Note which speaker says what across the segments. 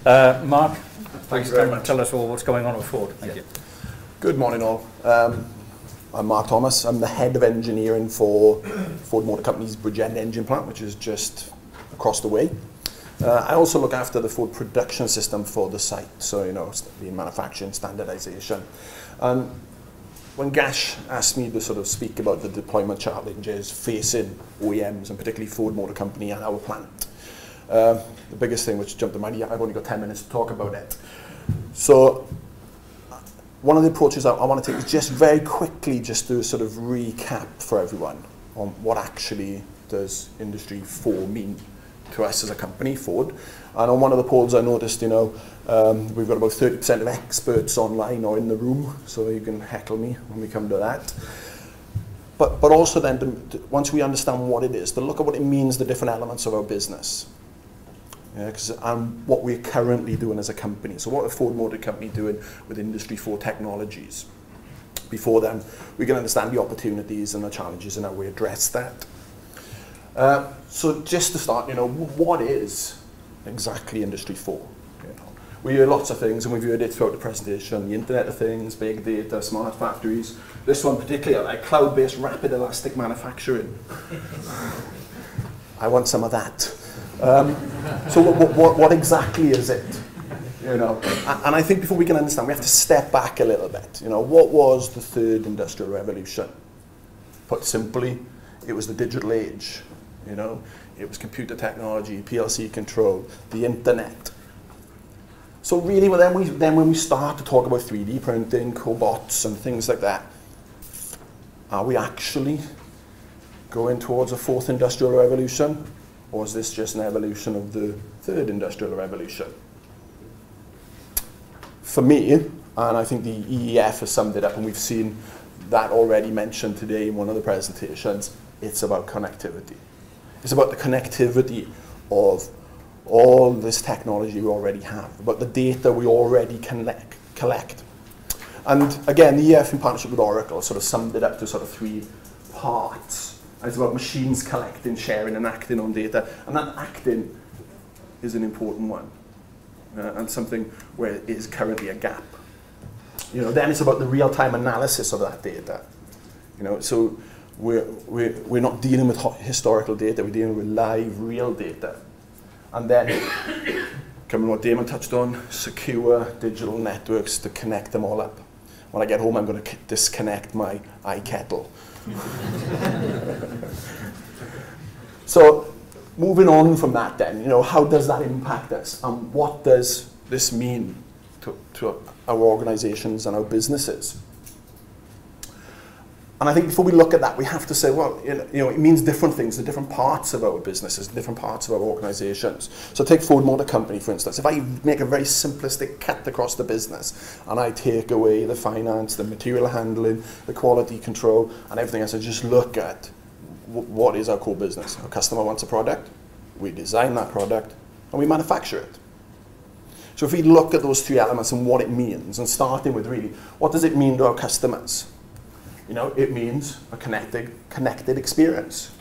Speaker 1: Mark,
Speaker 2: Thanks
Speaker 1: please
Speaker 2: very
Speaker 1: come
Speaker 2: much.
Speaker 1: and tell us all what's going on with Ford. Thank you.
Speaker 2: Good morning all. I'm Mark Thomas. I'm the head of engineering for Ford Motor Company's Bridgend engine plant, which is just across the way. I also look after the Ford production system for the site, so the manufacturing standardization. And when Gash asked me to sort of speak about the deployment challenges facing OEMs, and particularly Ford Motor Company and our plant, the biggest thing which jumped in my mind, I've only got 10 minutes to talk about it. So one of the approaches I want to take is just very quickly just to sort of recap for everyone on what actually does Industry 4 mean to us as a company, Ford. And on one of the polls I noticed, we've got about 30% of experts online or in the room, so you can heckle me when we come to that. But also then, once we understand what it is, to look at what it means, the different elements of our business. And what we're currently doing as a company. So what is Ford Motor Company doing with Industry 4 technologies? Before then, we can understand the opportunities and the challenges and how we address that. So just to start, what is exactly Industry 4? We hear lots of things, and we've heard it throughout the presentation: the Internet of Things, big data, smart factories. This one particularly, like cloud-based rapid elastic manufacturing. I want some of that. So what exactly is it? And I think before we can understand, we have to step back a little bit. What was the third industrial revolution? Put simply, it was the digital age. It was computer technology, PLC control, the internet. So really, when we start to talk about 3D printing, cobots, and things like that, are we actually going towards a fourth industrial revolution? Or is this just an evolution of the third industrial revolution? For me, and I think the EEF has summed it up, and we've seen that already mentioned today in one of the presentations, it's about connectivity. It's about the connectivity of all this technology we already have, about the data we already collect. And again, the EEF in partnership with Oracle sort of summed it up to sort of 3 parts. It's about machines collecting, sharing, and acting on data. And that acting is an important one, and something where it is currently a gap. Then it's about the real-time analysis of that data. So we're not dealing with historical data, we're dealing with live, real data. And then, coming what Damon touched on, secure digital networks to connect them all up. When I get home, I'm going to disconnect my iKettle. So, moving on from that then, how does that impact us? And what does this mean to our organizations and our businesses? And I think before we look at that, we have to say, well, it means different things to different parts of our businesses, different parts of our organizations. So take Ford Motor Company, for instance. If I make a very simplistic cut across the business, and I take away the finance, the material handling, the quality control, and everything else, and just look at what is our core business. Our customer wants a product, we design that product, and we manufacture it. So if we look at those 3 elements and what it means, and starting with really, what does it mean to our customers? It means a connected experience.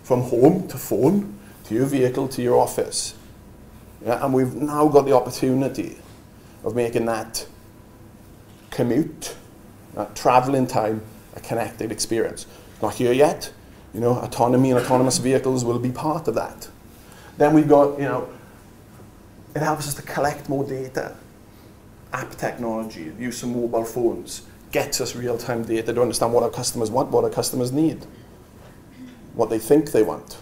Speaker 2: From home to phone, to your vehicle, to your office. And we've now got the opportunity of making that commute, that traveling time, a connected experience. It's not here yet. Autonomy and autonomous vehicles will be part of that. Then we've got, it helps us to collect more data. App technology, use of mobile phones, gets us real-time data to understand what our customers want, what our customers need, what they think they want.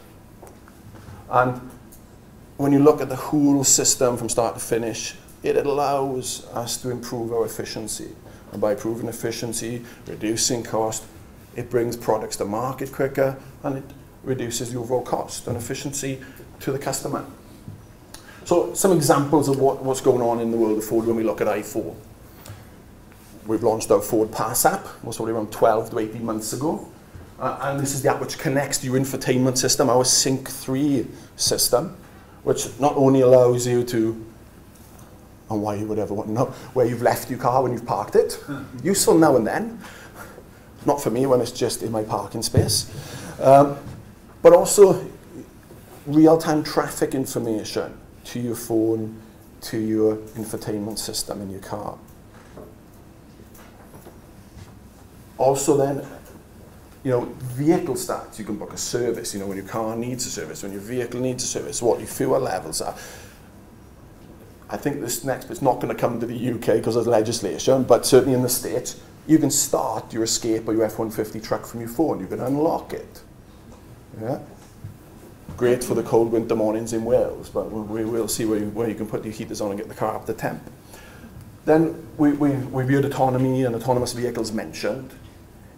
Speaker 2: And when you look at the whole system from start to finish, it allows us to improve our efficiency. And by improving efficiency, reducing cost, it brings products to market quicker, and it reduces the overall cost and efficiency to the customer. So some examples of what's going on in the world of Ford when we look at i4. We've launched our Ford Pass app, most probably around 12 to 18 months ago. And this is the app which connects to your infotainment system, our Sync 3 system, which not only allows you to, and why you would ever want to know, where you've left your car when you've parked it. Useful now and then. Not for me when it's just in my parking space. But also real-time traffic information to your phone, to your infotainment system in your car. Also then, you know, vehicle stats, you can book a service, you know, when your car needs a service, when your vehicle needs a service, what your fuel levels are. I think this next bit's not going to come to the UK because of legislation, but certainly in the States, you can start your Escape or your F-150 truck from your phone. You can unlock it. Yeah? Great for the cold winter mornings in Wales, but we will see where you can put your heaters on and get the car up to temp. Then we viewed autonomy and autonomous vehicles mentioned.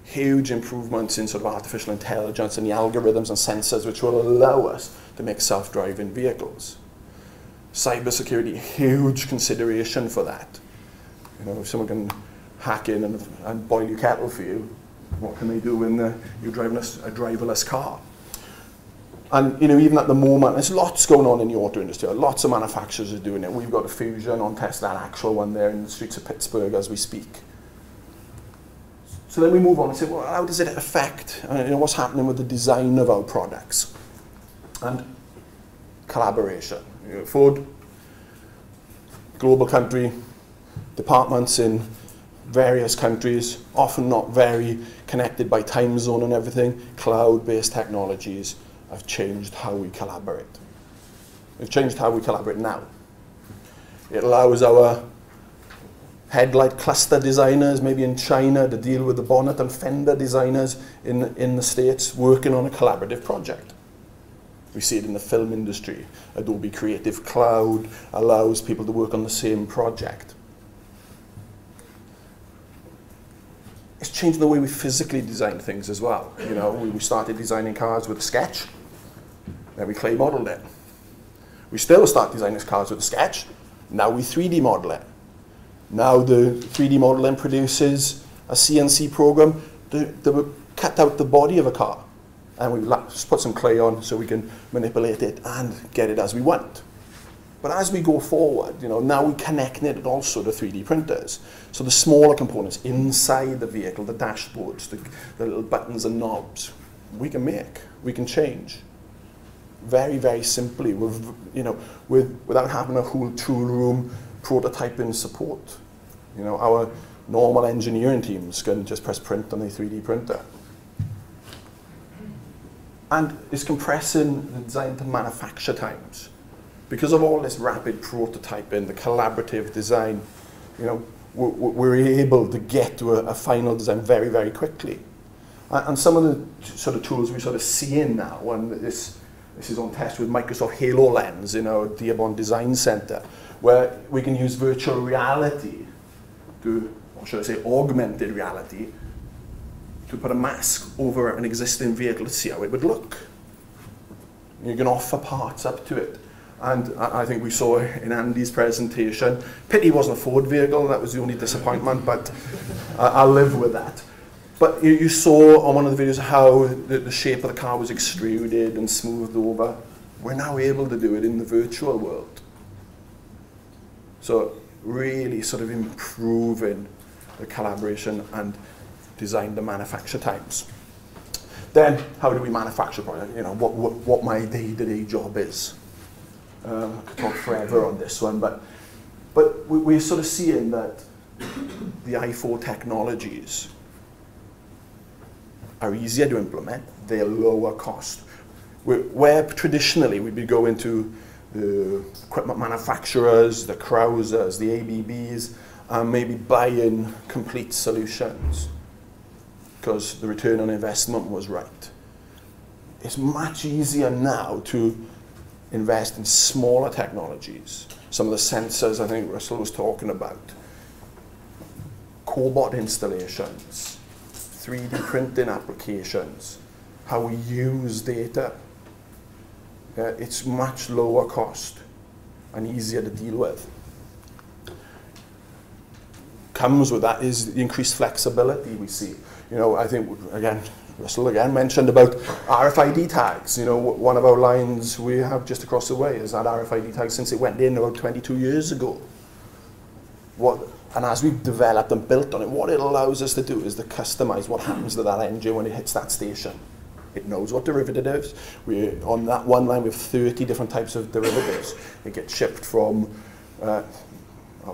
Speaker 2: Huge improvements in sort of artificial intelligence and the algorithms and sensors which will allow us to make self-driving vehicles. Cybersecurity, huge consideration for that. You know, if someone can hack in and boil your kettle for you, what can they do when you're driving a driverless car? And you know, even at the moment, there's lots going on in the auto industry. Lots of manufacturers are doing it. We've got a Fusion on Tesla, an actual one there in the streets of Pittsburgh as we speak. So then we move on and say, well, how does it affect, you know, what's happening with the design of our products? And collaboration. You know, Ford, global country, departments in various countries, often not very connected by time zone and everything. Cloud-based technologies have changed how we collaborate. They've changed how we collaborate now. It allows our headlight cluster designers, maybe in China, to deal with the bonnet and fender designers in the States working on a collaborative project. We see it in the film industry. Adobe Creative Cloud allows people to work on the same project. It's changing the way we physically design things as well. You know, we started designing cars with a sketch, then we clay modeled it. We still start designing cars with a sketch, now we 3D model it. Now the 3D model then produces a CNC program that will cut out the body of a car. And we put some clay on so we can manipulate it and get it as we want. But as we go forward, you know, now we connect it also to 3D printers. So the smaller components inside the vehicle, the dashboards, the little buttons and knobs, we can make, we can change. Very, very simply, without having a whole tool room prototyping support. You know, our normal engineering teams can just press print on the 3D printer. And it's compressing the design to manufacture times. Because of all this rapid prototyping, the collaborative design, you know, we're able to get to a final design very, very quickly. And some of the sort of tools we sort of see in now, and this is on test with Microsoft HoloLens in our Dearborn Design Center, where we can use virtual reality to, or should I say augmented reality, to put a mask over an existing vehicle to see how it would look. You can offer parts up to it. And I think we saw in Andy's presentation, pity it wasn't a Ford vehicle, that was the only disappointment, but I'll live with that. But you saw on one of the videos how the shape of the car was extruded and smoothed over. We're now able to do it in the virtual world. So really sort of improving the collaboration and design the manufacture times. Then, how do we manufacture product? You know, what my day-to-day job is. I could talk forever on this one, but we're sort of seeing that the i4 technologies are easier to implement, they're lower cost. Where traditionally we'd be going to the equipment manufacturers, the Krausers, the ABBs, and maybe buying complete solutions because the return on investment was right. It's much easier now to invest in smaller technologies. Some of the sensors I think Russell was talking about. Cobot installations, 3D printing applications, how we use data. It's much lower cost and easier to deal with. Comes with that is the increased flexibility we see. You know, I think, again, Russell again mentioned about RFID tags. You know, one of our lines we have just across the way is that RFID tag since it went in about 22 years ago. And as we've developed and built on it, what it allows us to do is to customize what happens to that engine when it hits that station. It knows what derivatives. On that one line we have 30 different types of derivatives. It gets shipped from Our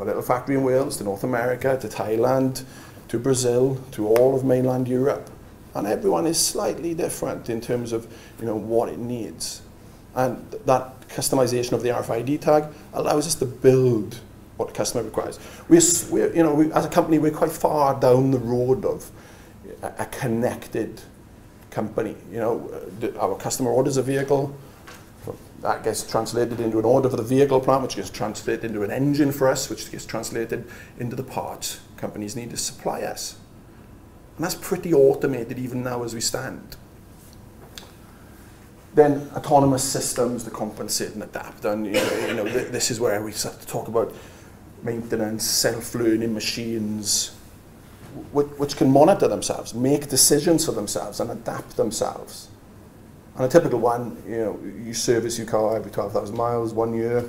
Speaker 2: little factory in Wales, to North America, to Thailand, to Brazil, to all of mainland Europe. And everyone is slightly different in terms of what it needs. And that customization of the RFID tag allows us to build what the customer requires. As a company, we're quite far down the road of a connected company. Our customer orders a vehicle, that gets translated into an order for the vehicle plant, which gets translated into an engine for us, which gets translated into the parts companies need to supply us. And that's pretty automated even now as we stand. Then autonomous systems to compensate and adapt. And this is where we start to talk about maintenance, self-learning machines, which can monitor themselves, make decisions for themselves, and adapt themselves. And a typical one, you service your car every 12,000 miles, 1 year.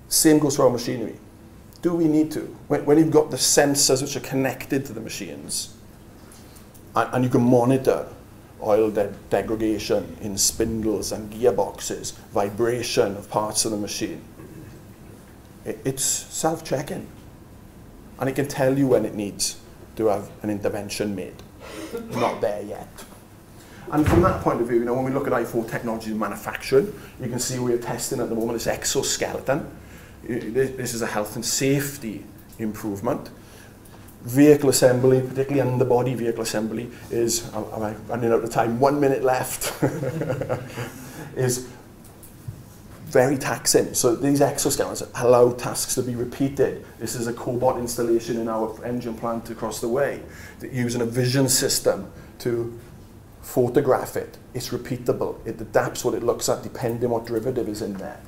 Speaker 2: Same goes for our machinery. Do we need to? When you've got the sensors which are connected to the machines, and you can monitor oil degradation in spindles and gearboxes, vibration of parts of the machine, it's self-checking. And it can tell you when it needs to have an intervention made. Not there yet. And from that point of view, when we look at i4 technology in manufacturing, you can see we're testing at the moment this exoskeleton. This is a health and safety improvement. Vehicle assembly, particularly underbody vehicle assembly, is, I'm running out of time, 1 minute left, is very taxing. So these exoskeletons allow tasks to be repeated. This is a cobot installation in our engine plant across the way, using a vision system to photograph it. It's repeatable. It adapts what it looks at depending what derivative is in there.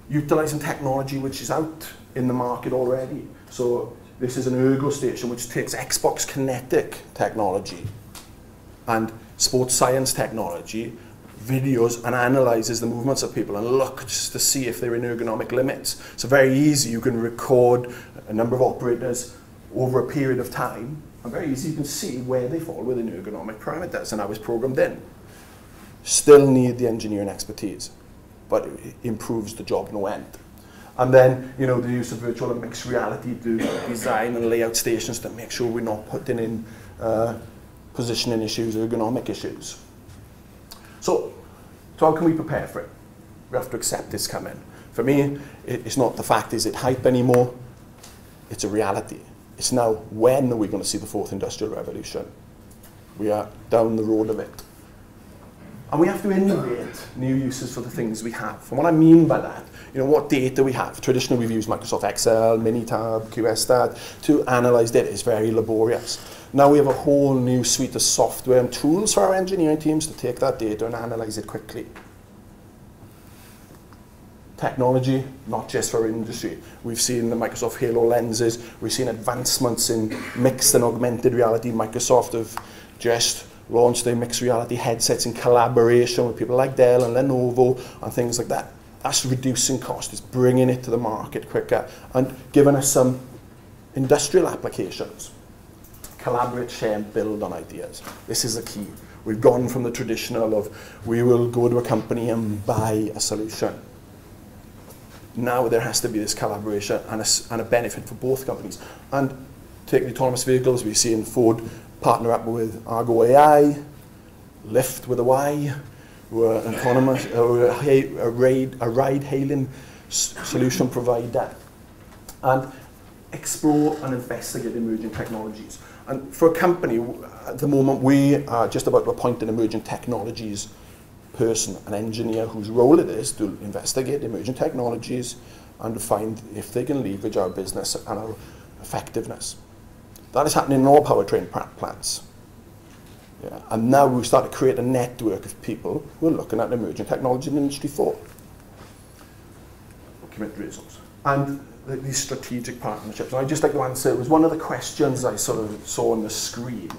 Speaker 2: Utilizing technology which is out in the market already. So this is an ergo station which takes Xbox Kinetic technology and sports science technology, videos, and analyzes the movements of people and looks to see if they're in ergonomic limits. So very easy, you can record a number of operators over a period of time, and very easy you can see where they fall within ergonomic parameters and how it's programmed in. Still need the engineering expertise, but it improves the job no end. And then, the use of virtual and mixed reality to design and lay out stations to make sure we're not putting in positioning issues, ergonomic issues. So how can we prepare for it? We have to accept it's coming. For me, it's not the fact is it hype anymore, it's a reality. It's now, when are we going to see the fourth industrial revolution? We are down the road of it. And we have to innovate new uses for the things we have. And what I mean by that, what data we have. Traditionally, we've used Microsoft Excel, Minitab, QStat to analyze data. It's very laborious. Now we have a whole new suite of software and tools for our engineering teams to take that data and analyze it quickly. Technology, not just for industry. We've seen the Microsoft Halo lenses. We've seen advancements in mixed and augmented reality. Microsoft have just launched their mixed reality headsets in collaboration with people like Dell and Lenovo and things like that. That's reducing cost. It's bringing it to the market quicker and giving us some industrial applications. Collaborate, share, and build on ideas. This is the key. We've gone from the traditional of we will go to a company and buy a solution. Now there has to be this collaboration and a benefit for both companies. And take the autonomous vehicles, we've seen Ford partner up with Argo AI, Lyft with a Y, who are an autonomous, a ride-hailing solution provider. And explore and investigate emerging technologies. And for a company, at the moment, we are just about to appoint an emerging technologies person, an engineer whose role it is to investigate emerging technologies and to find if they can leverage our business and our effectiveness. That is happening in all powertrain plants. Yeah. And now we start to create a network of people who are looking at emerging technology in Industry 4. Documentary results. And these strategic partnerships. And I'd just like to answer, it was one of the questions I sort of saw on the screen,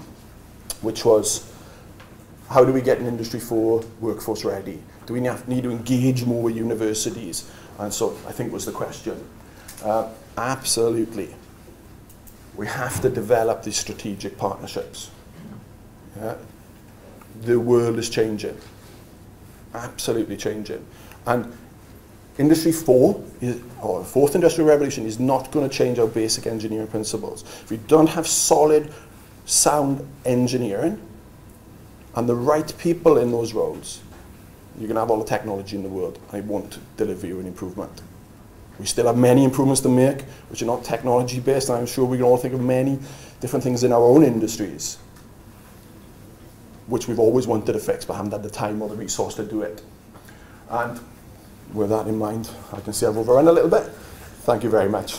Speaker 2: which was, how do we get an Industry 4 workforce ready? Do we need to engage more with universities? And so I think was the question. Absolutely. We have to develop these strategic partnerships. Yeah. The world is changing. Absolutely changing. And Industry 4, or the fourth industrial revolution, is not going to change our basic engineering principles. If we don't have solid, sound engineering and the right people in those roles, you can have all the technology in the world, and it won't deliver you an improvement. We still have many improvements to make, which are not technology-based, and I'm sure we can all think of many different things in our own industries, which we've always wanted to fix, but haven't had the time or the resource to do it. And with that in mind, I can say I've overrun a little bit. Thank you very much.